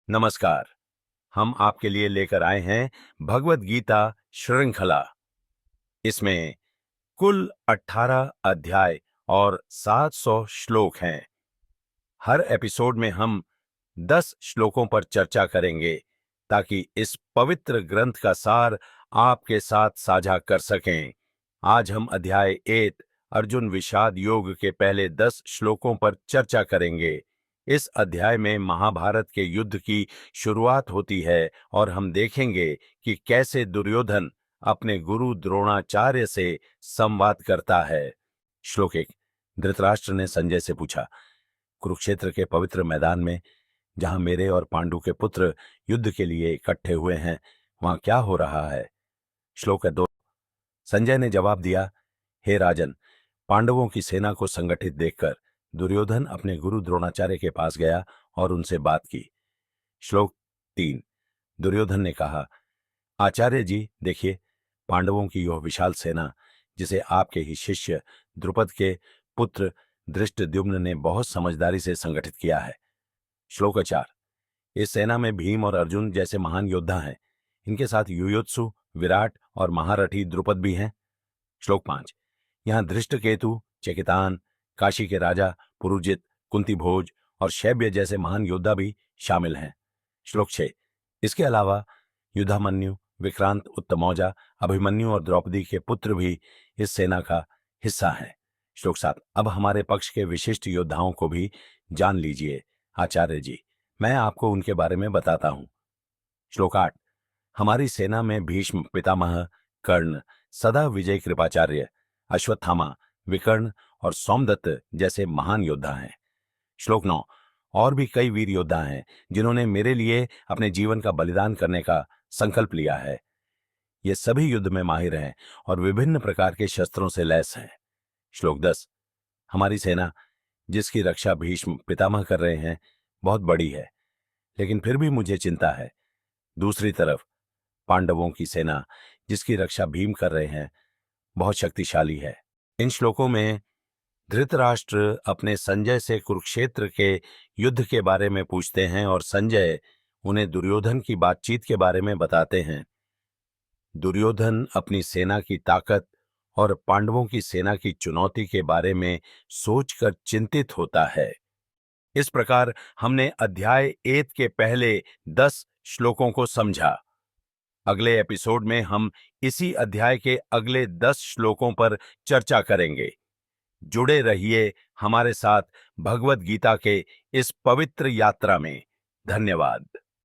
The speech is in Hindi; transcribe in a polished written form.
नमस्कार। हम आपके लिए लेकर आए हैं भगवत गीता श्रृंखला। इसमें कुल 18 अध्याय और 700 श्लोक हैं। हर एपिसोड में हम 10 श्लोकों पर चर्चा करेंगे ताकि इस पवित्र ग्रंथ का सार आपके साथ साझा कर सकें। आज हम अध्याय 8 अर्जुन विषाद योग के पहले 10 श्लोकों पर चर्चा करेंगे। इस अध्याय में महाभारत के युद्ध की शुरुआत होती है और हम देखेंगे कि कैसे दुर्योधन अपने गुरु द्रोणाचार्य से संवाद करता है। श्लोक 1। धृतराष्ट्र ने संजय से पूछा, कुरुक्षेत्र के पवित्र मैदान में जहां मेरे और पांडु के पुत्र युद्ध के लिए इकट्ठे हुए हैं, वहां क्या हो रहा है? श्लोक 2। संजय ने जवाब दिया, हे राजन, पांडवों की सेना को संगठित देखकर दुर्योधन अपने गुरु द्रोणाचार्य के पास गया और उनसे बात की। श्लोक 3। दुर्योधन ने कहा, आचार्य जी देखिए, पांडवों की यह विशाल सेना जिसे आपके ही शिष्य द्रुपद के पुत्र धृष्टद्युम्न ने बहुत समझदारी से संगठित किया है। श्लोक 4। इस सेना में भीम और अर्जुन जैसे महान योद्धा हैं। इनके साथ युयुत्सु, विराट और महारथी द्रुपद भी हैं। श्लोक 5। यहाँ धृष्टकेतु, चेकितान, काशी के राजा पुरुजित, कुंती भोज और शैब्य जैसे महान योद्धा भी शामिल हैं। श्लोक 6। इसके अलावा युधामन्यु, विक्रांत, उत्तमौजा, अभिमन्यु और द्रौपदी के पुत्र भी इस सेना का हिस्सा हैं। श्लोक 7। अब हमारे पक्ष के विशिष्ट योद्धाओं को भी जान लीजिए आचार्य जी, मैं आपको उनके बारे में बताता हूं। श्लोक 8। हमारी सेना में भीष्म पितामह, कर्ण, सदा विजय कृपाचार्य, अश्वत्थामा, विकर्ण और सोमदत्त जैसे महान योद्धा हैं। श्लोक 9। और भी कई वीर योद्धा हैं जिन्होंने मेरे लिए अपने जीवन का बलिदान करने का संकल्प लिया है। ये सभी युद्ध में माहिर हैं और विभिन्न प्रकार के शस्त्रों से लैस हैं। श्लोक 10। हमारी सेना जिसकी रक्षा भीष्म पितामह कर रहे हैं बहुत बड़ी है, लेकिन फिर भी मुझे चिंता है। दूसरी तरफ पांडवों की सेना जिसकी रक्षा भीम कर रहे हैं बहुत शक्तिशाली है। इन श्लोकों में धृतराष्ट्र अपने संजय से कुरुक्षेत्र के युद्ध के बारे में पूछते हैं और संजय उन्हें दुर्योधन की बातचीत के बारे में बताते हैं। दुर्योधन अपनी सेना की ताकत और पांडवों की सेना की चुनौती के बारे में सोचकर चिंतित होता है। इस प्रकार हमने अध्याय 8 के पहले 10 श्लोकों को समझा। अगले एपिसोड में हम इसी अध्याय के अगले 10 श्लोकों पर चर्चा करेंगे। जुड़े रहिए हमारे साथ भगवत गीता के इस पवित्र यात्रा में। धन्यवाद।